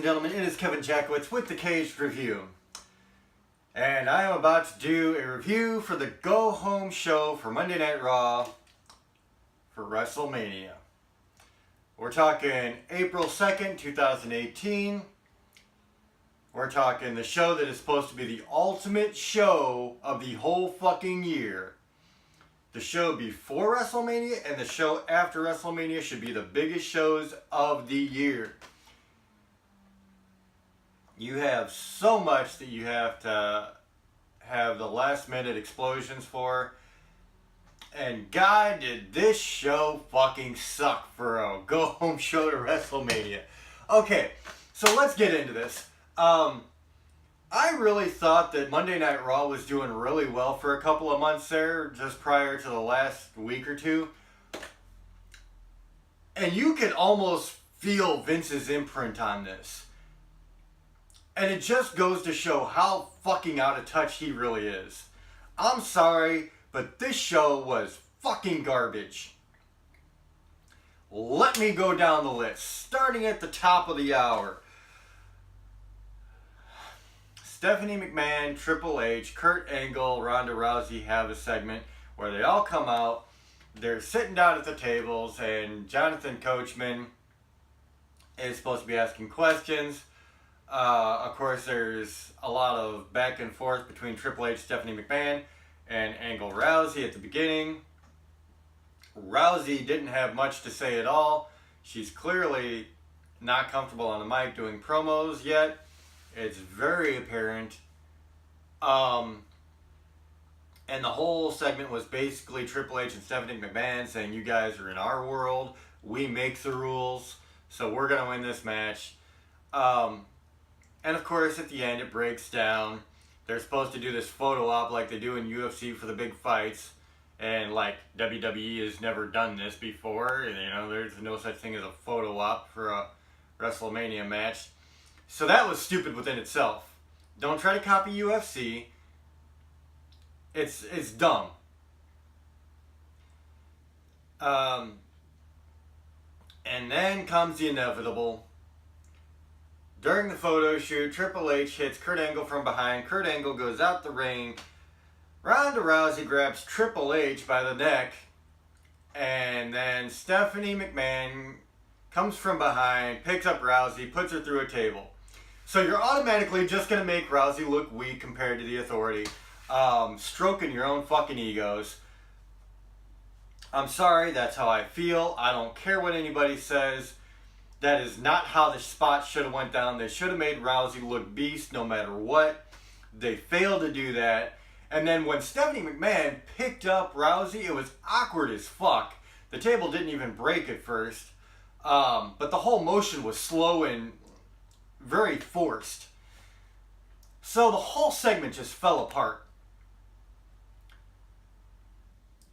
gentlemen, it is Kevin Jackowitz with the Caged Review. And I am about to do a review for the go-home show for Monday Night Raw for WrestleMania. We're talking April 2nd, 2018. We're talking the show that is supposed to be the ultimate show of the whole fucking year. The show before WrestleMania and the show after WrestleMania should be the biggest shows of the year. You have so much that you have to have the last minute explosions for. And God, did this show fucking suck for a go home show to WrestleMania. Okay, so let's get into this. I really thought that Monday Night Raw was doing really well for a couple of months there, just prior to the last week or two. And you could almost feel Vince's imprint on this. And it just goes to show how fucking out of touch he really is. I'm sorry, but this show was fucking garbage. Let me go down the list. Starting at the top of the hour. Stephanie McMahon, Triple H, Kurt Angle, Ronda Rousey have a segment where they all come out. They're sitting down at the tables and Jonathan Coachman is supposed to be asking questions. Of course, there's a lot of back and forth between Triple H, Stephanie McMahon, and Angle Rousey at the beginning. Rousey didn't have much to say at all. She's clearly not comfortable on the mic doing promos yet. It's very apparent. And the whole segment was basically Triple H and Stephanie McMahon saying, you guys are in our world. We make the rules. So we're going to win this match. And of course, at the end, it breaks down. They're supposed to do this photo op like they do in UFC for the big fights. And like WWE has never done this before. And, you know, there's no such thing as a photo op for a WrestleMania match. So that was stupid within itself. Don't try to copy UFC. It's dumb. And then comes the inevitable. During the photo shoot, Triple H hits Kurt Angle from behind. Kurt Angle goes out the ring. Ronda Rousey grabs Triple H by the neck. And then Stephanie McMahon comes from behind, picks up Rousey, puts her through a table. So you're automatically just going to make Rousey look weak compared to the Authority. Stroking your own fucking egos. I'm sorry, that's how I feel. I don't care what anybody says. That is not how the spot should have went down. They should have made Rousey look beast no matter what. They failed to do that. And then when Stephanie McMahon picked up Rousey, it was awkward as fuck. The table didn't even break at first. But the whole motion was slow and very forced. So the whole segment just fell apart.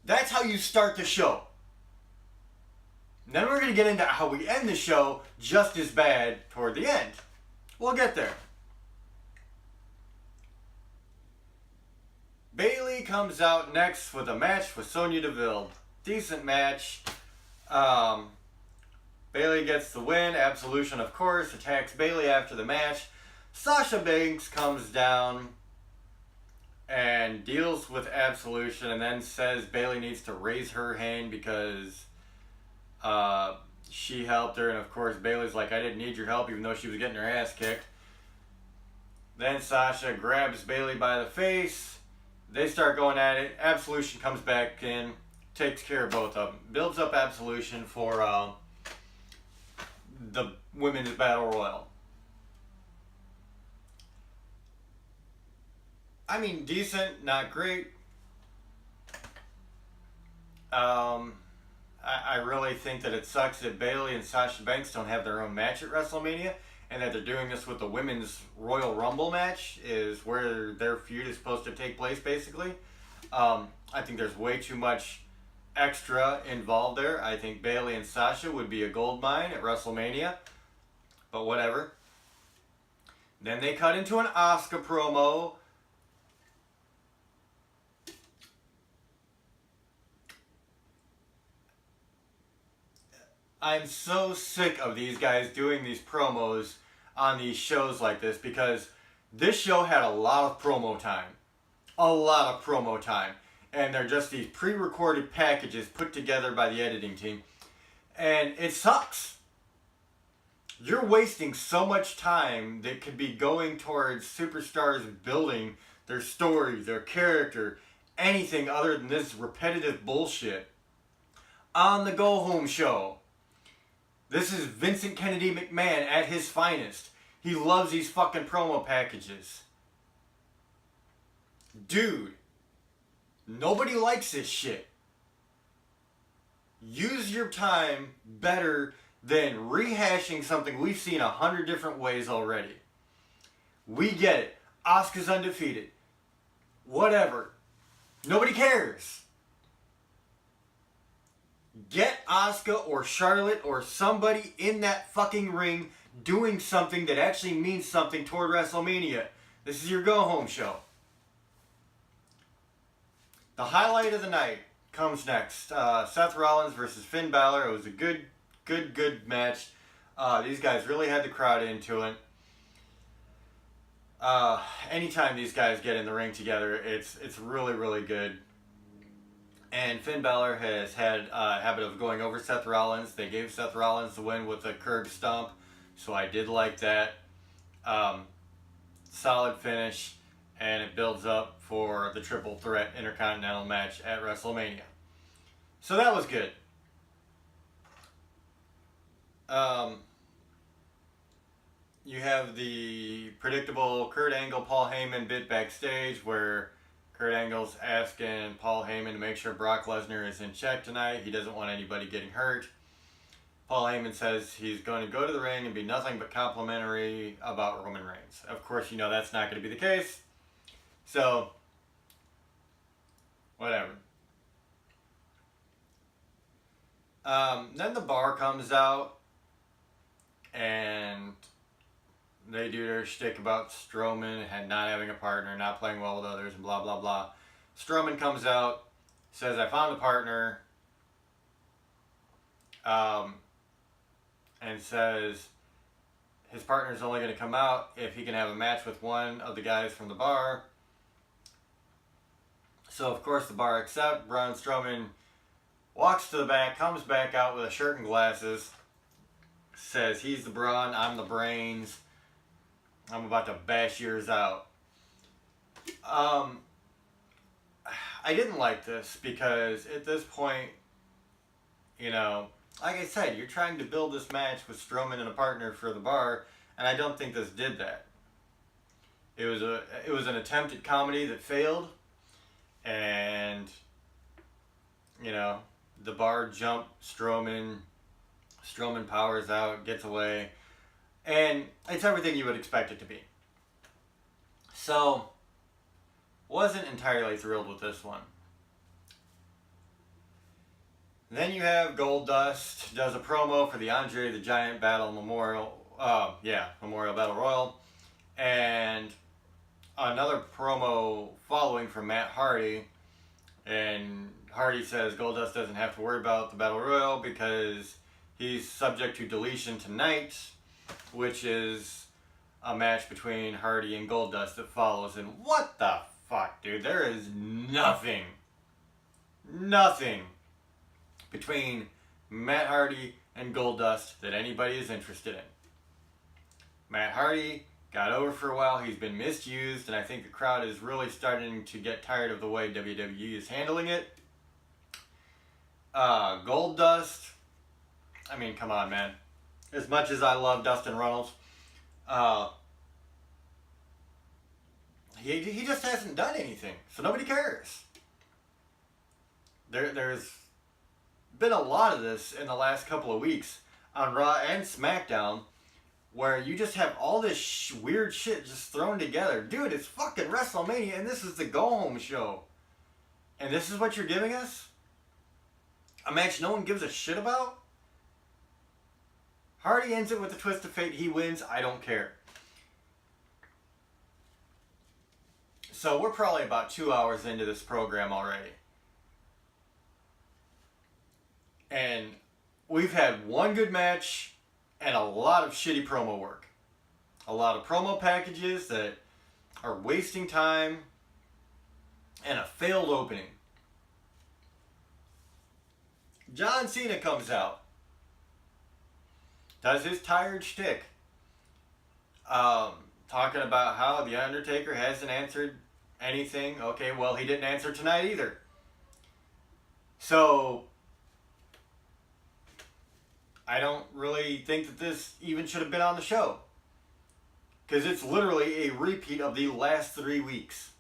That's how you start the show. Then we're going to get into how we end the show just as bad toward the end. We'll get there. Bayley comes out next with a match with Sonya Deville. Decent match. Bayley gets the win. Absolution, of course, attacks Bayley after the match. Sasha Banks comes down and deals with Absolution and then says Bayley needs to raise her hand because she helped her. And of course, Bayley's like, I didn't need your help, even though she was getting her ass kicked. Then Sasha grabs Bayley by the face. They start going at it. Absolution comes back in, takes care of both of them. Builds up Absolution for the Women's Battle Royal. I mean, decent, not great. I really think that it sucks that Bayley and Sasha Banks don't have their own match at WrestleMania, and that they're doing this with the Women's Royal Rumble match, is where their feud is supposed to take place, basically. I think there's way too much extra involved there. I think Bayley and Sasha would be a gold mine at WrestleMania, but whatever. Then they cut into an Asuka promo. I'm so sick of these guys doing these promos on these shows like this, because this show had a lot of promo time. A lot of promo time. And they're just these pre-recorded packages put together by the editing team. And it sucks. You're wasting so much time that could be going towards superstars building their story, their character, anything other than this repetitive bullshit on the Go Home show. This is Vincent Kennedy McMahon at his finest. He loves these fucking promo packages. Dude, nobody likes this shit. Use your time better than rehashing something we've seen 100 different ways already. We get it. Asuka's undefeated. Whatever. Nobody cares. Get Asuka or Charlotte or somebody in that fucking ring doing something that actually means something toward WrestleMania. This is your go-home show. The highlight of the night comes next. Seth Rollins versus Finn Balor. It was a good match. These guys really had the crowd into it. Anytime these guys get in the ring together, it's really, really good. And Finn Balor has had a habit of going over Seth Rollins. They gave Seth Rollins the win with a curb stomp, so I did like that. Solid finish, and it builds up for the triple threat intercontinental match at WrestleMania. So that was good. You have the predictable Kurt Angle, Paul Heyman bit backstage where Kurt Angle's asking Paul Heyman to make sure Brock Lesnar is in check tonight. He doesn't want anybody getting hurt. Paul Heyman says he's going to go to the ring and be nothing but complimentary about Roman Reigns. Of course, you know that's not going to be the case. So, whatever. Then the bar comes out and they do their shtick about Strowman and not having a partner, not playing well with others, and blah, blah, blah. Strowman comes out, says, I found a partner, and says his partner's only going to come out if he can have a match with one of the guys from the bar. So, of course, the bar accepts. Braun Strowman walks to the back, comes back out with a shirt and glasses, says, he's the brawn, I'm the brains. I'm about to bash yours out. I didn't like this because at this point, you know, like I said, you're trying to build this match with Strowman and a partner for the bar, and I don't think this did that. It was an attempt at comedy that failed, and you know, the bar jumped Strowman powers out, gets away. And it's everything you would expect it to be. So, wasn't entirely thrilled with this one. Then you have Goldust does a promo for the Andre the Giant Memorial Battle Royal. And another promo following from Matt Hardy. And Hardy says Goldust doesn't have to worry about the Battle Royal because he's subject to deletion tonight, which is a match between Hardy and Goldust that follows. And what the fuck, dude? There is nothing between Matt Hardy and Goldust that anybody is interested in. Matt Hardy got over for a while. He's been misused, and I think the crowd is really starting to get tired of the way WWE is handling it. Goldust, I mean, come on, man. As much as I love Dustin Runnels, he just hasn't done anything, so nobody cares. There's been a lot of this in the last couple of weeks on Raw and SmackDown, where you just have all this weird shit just thrown together. Dude, it's fucking WrestleMania, and this is the go-home show. And this is what you're giving us? A match no one gives a shit about? Hardy ends it with a twist of fate. He wins. I don't care. So we're probably about 2 hours into this program already. And we've had one good match and a lot of shitty promo work. a lot of promo packages that are wasting time, and a failed opening. John Cena comes out, does his tired shtick, talking about how The Undertaker hasn't answered anything. Okay, well, he didn't answer tonight either. So, I don't really think that this even should have been on the show. Because it's literally a repeat of the last 3 weeks.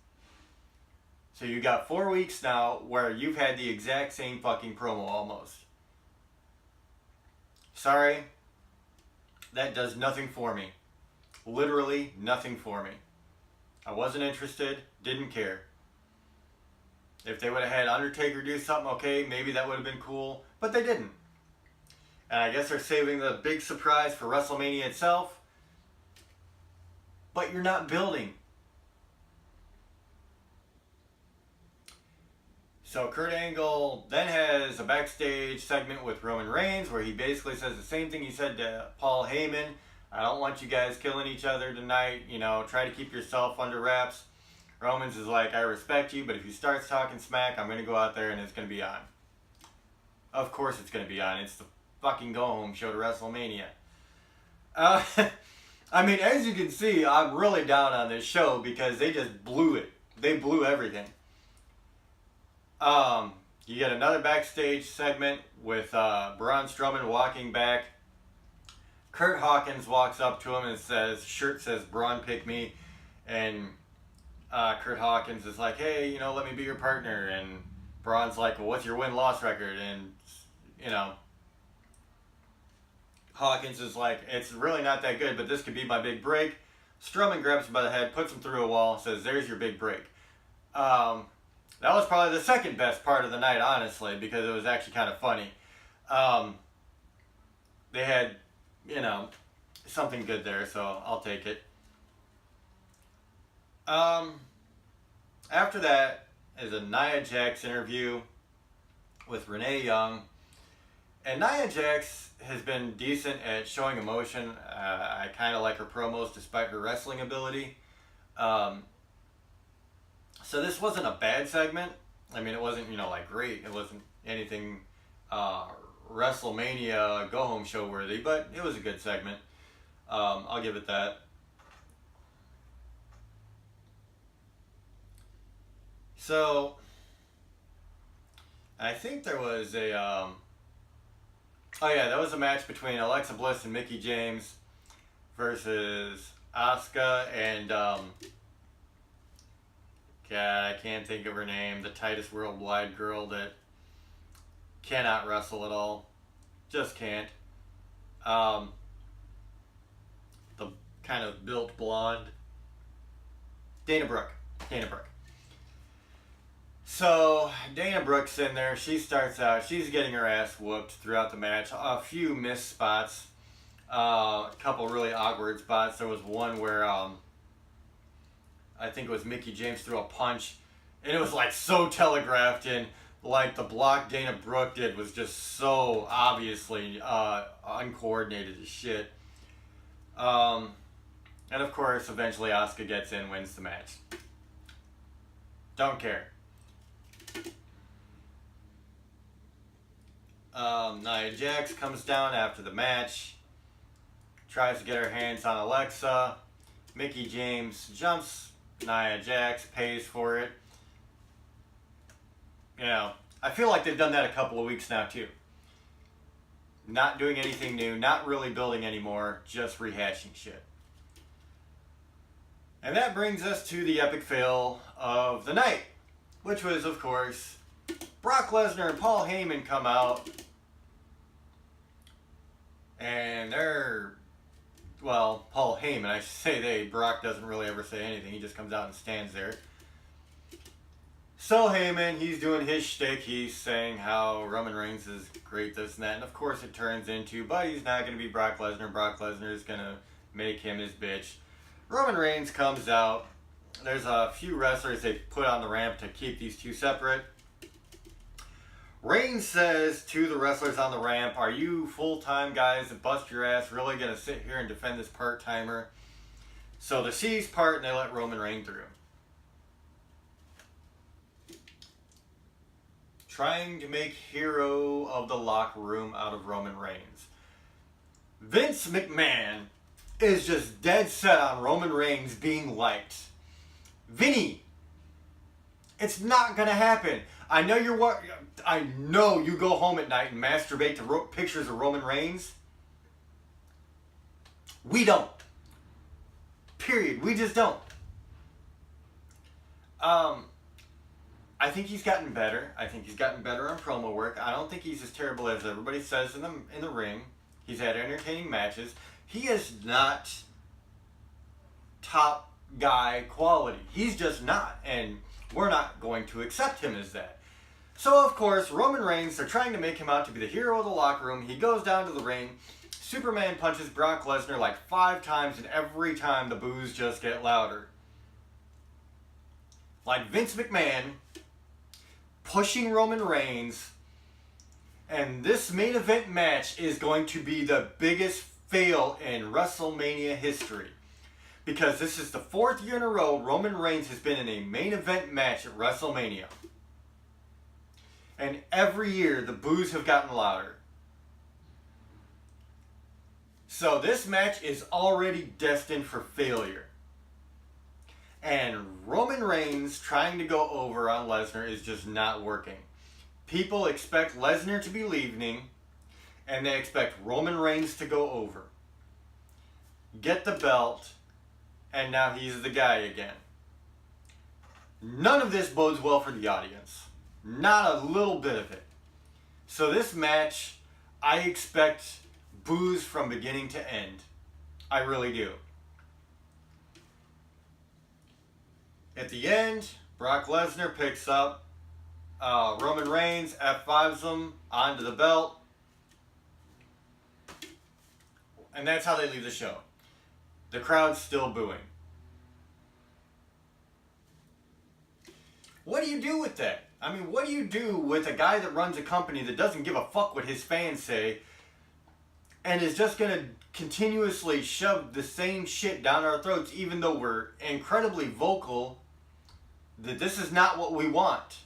So you got 4 weeks now where you've had the exact same fucking promo almost. Sorry. That does nothing for me. Literally nothing for me. I wasn't interested. Didn't care. If they would have had Undertaker do something, okay, maybe that would have been cool. But they didn't. And I guess they're saving the big surprise for WrestleMania itself. But you're not building. So Kurt Angle then has a backstage segment with Roman Reigns where he basically says the same thing he said to Paul Heyman. I don't want you guys killing each other tonight. You know, try to keep yourself under wraps. Roman's is like, I respect you, but if you start talking smack, I'm going to go out there and it's going to be on. Of course it's going to be on. It's the fucking go-home show to WrestleMania. I mean, as you can see, I'm really down on this show because they just blew it. They blew everything. You get another backstage segment with Braun Strowman walking back. Kurt Hawkins walks up to him and says, shirt says, Braun pick me. And Kurt Hawkins is like, hey, you know, let me be your partner. And Braun's like, well, what's your win-loss record? And, you know, Hawkins is like, it's really not that good, but this could be my big break. Strowman grabs him by the head, puts him through a wall, says, there's your big break. That was probably the second best part of the night, honestly, because it was actually kind of funny. They had, you know, something good there, so I'll take it. After that is a Nia Jax interview with Renee Young. And Nia Jax has been decent at showing emotion. I kind of like her promos despite her wrestling ability. So this wasn't a bad segment. I mean, it wasn't, you know, like great. It wasn't anything WrestleMania go-home show worthy, but it was a good segment. I'll give it that. So, I think there was a, oh yeah, that was a match between Alexa Bliss and Mickie James versus Asuka and, God, I can't think of her name, the tightest worldwide girl that cannot wrestle at all. Just can't. The kind of built blonde. Dana Brooke. So, Dana Brooke's in there. She starts out. She's getting her ass whooped throughout the match. A few missed spots. A couple really awkward spots. There was one where I think it was Mickie James threw a punch. And it was like so telegraphed. And like the block Dana Brooke did was just so obviously uncoordinated as shit. And of course, eventually Asuka gets in, wins the match. Don't care. Nia Jax comes down after the match, tries to get her hands on Alexa. Mickie James jumps Nia Jax, pays for it. You know, I feel like they've done that a couple of weeks now too. Not doing anything new, not really building anymore, just rehashing shit. And that brings us to the epic fail of the night, which was, of course, Brock Lesnar and Paul Heyman come out, and they're, well, Paul Heyman, I should say they, Brock doesn't really ever say anything, he just comes out and stands there. So Heyman, he's doing his shtick, he's saying how Roman Reigns is great, this and that, and of course it turns into, but he's not going to be Brock Lesnar, Brock Lesnar is going to make him his bitch. Roman Reigns comes out, there's a few wrestlers they put on the ramp to keep these two separate. Reigns says to the wrestlers on the ramp, are you full-time guys that bust your ass really going to sit here and defend this part-timer? So the C's part and they let Roman Reigns through. Trying to make hero of the locker room out of Roman Reigns. Vince McMahon is just dead set on Roman Reigns being liked. Vinny, it's not gonna happen. I know you go home at night and masturbate to pictures of Roman Reigns. We don't. Period. We just don't. I think he's gotten better. I think he's gotten better on promo work. I don't think he's as terrible as everybody says in the ring. He's had entertaining matches. He is not top guy quality. He's just not. And we're not going to accept him as that. So, of course, Roman Reigns, they're trying to make him out to be the hero of the locker room. He goes down to the ring. Superman punches Brock Lesnar like 5 times, and every time the boos just get louder. Like Vince McMahon pushing Roman Reigns, and this main event match is going to be the biggest fail in WrestleMania history. Because this is the 4th year in a row Roman Reigns has been in a main event match at WrestleMania. And every year the boos have gotten louder. So this match is already destined for failure. And Roman Reigns trying to go over on Lesnar is just not working. People expect Lesnar to be leaving, and they expect Roman Reigns to go over. Get the belt, and now he's the guy again. None of this bodes well for the audience. Not a little bit of it. So this match, I expect boos from beginning to end. I really do. At the end, Brock Lesnar picks up Roman Reigns, F5s him onto the belt. And that's how they leave the show. The crowd's still booing. What do you do with that? I mean, what do you do with a guy that runs a company that doesn't give a fuck what his fans say and is just going to continuously shove the same shit down our throats even though we're incredibly vocal that this is not what we want?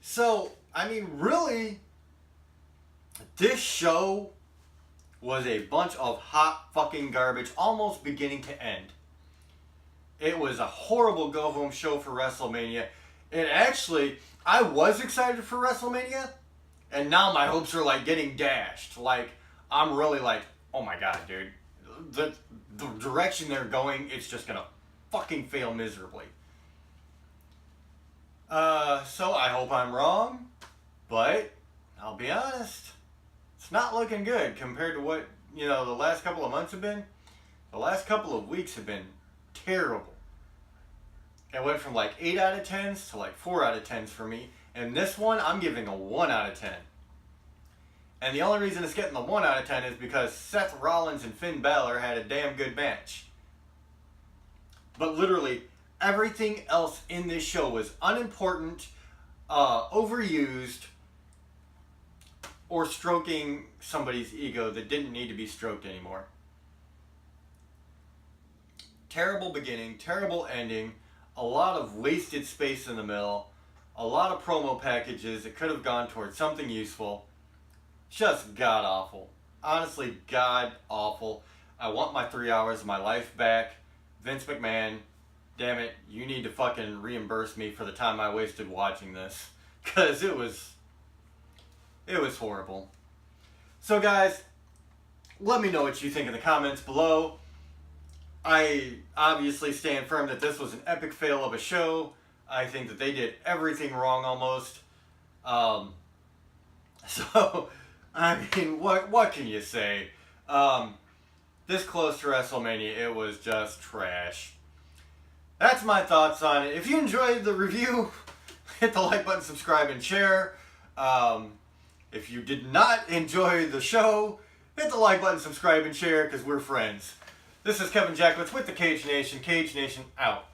So, I mean, really, this show was a bunch of hot fucking garbage, almost beginning to end. It was a horrible go-home show for WrestleMania. And actually, I was excited for WrestleMania, and now my hopes are like getting dashed. Like, I'm really like, oh my god, dude. The direction they're going, it's just gonna fucking fail miserably. So I hope I'm wrong, but I'll be honest, it's not looking good compared to what, the last couple of months have been. The last couple of weeks have been terrible. It went from like 8 out of 10s to like 4 out of 10s for me. And this one, I'm giving a 1 out of 10. And the only reason it's getting the 1 out of 10 is because Seth Rollins and Finn Balor had a damn good match. But literally, everything else in this show was unimportant, overused, or stroking somebody's ego that didn't need to be stroked anymore. Terrible beginning, terrible ending, a lot of wasted space in the middle, a lot of promo packages that could have gone towards something useful. Just god awful. Honestly, god awful. I want my 3 hours of my life back. Vince McMahon, damn it, you need to fucking reimburse me for the time I wasted watching this. Because it was horrible. So guys, let me know what you think in the comments below. I obviously stand firm that this was an epic fail of a show. I think that they did everything wrong almost. So, I mean, what can you say? This close to WrestleMania, it was just trash. That's my thoughts on it. If you enjoyed the review, hit the like button, subscribe, and share. If you did not enjoy the show, hit the like button, subscribe, and share, because we're friends. This is Kevin Jacklitz with the Cage Nation. Cage Nation out.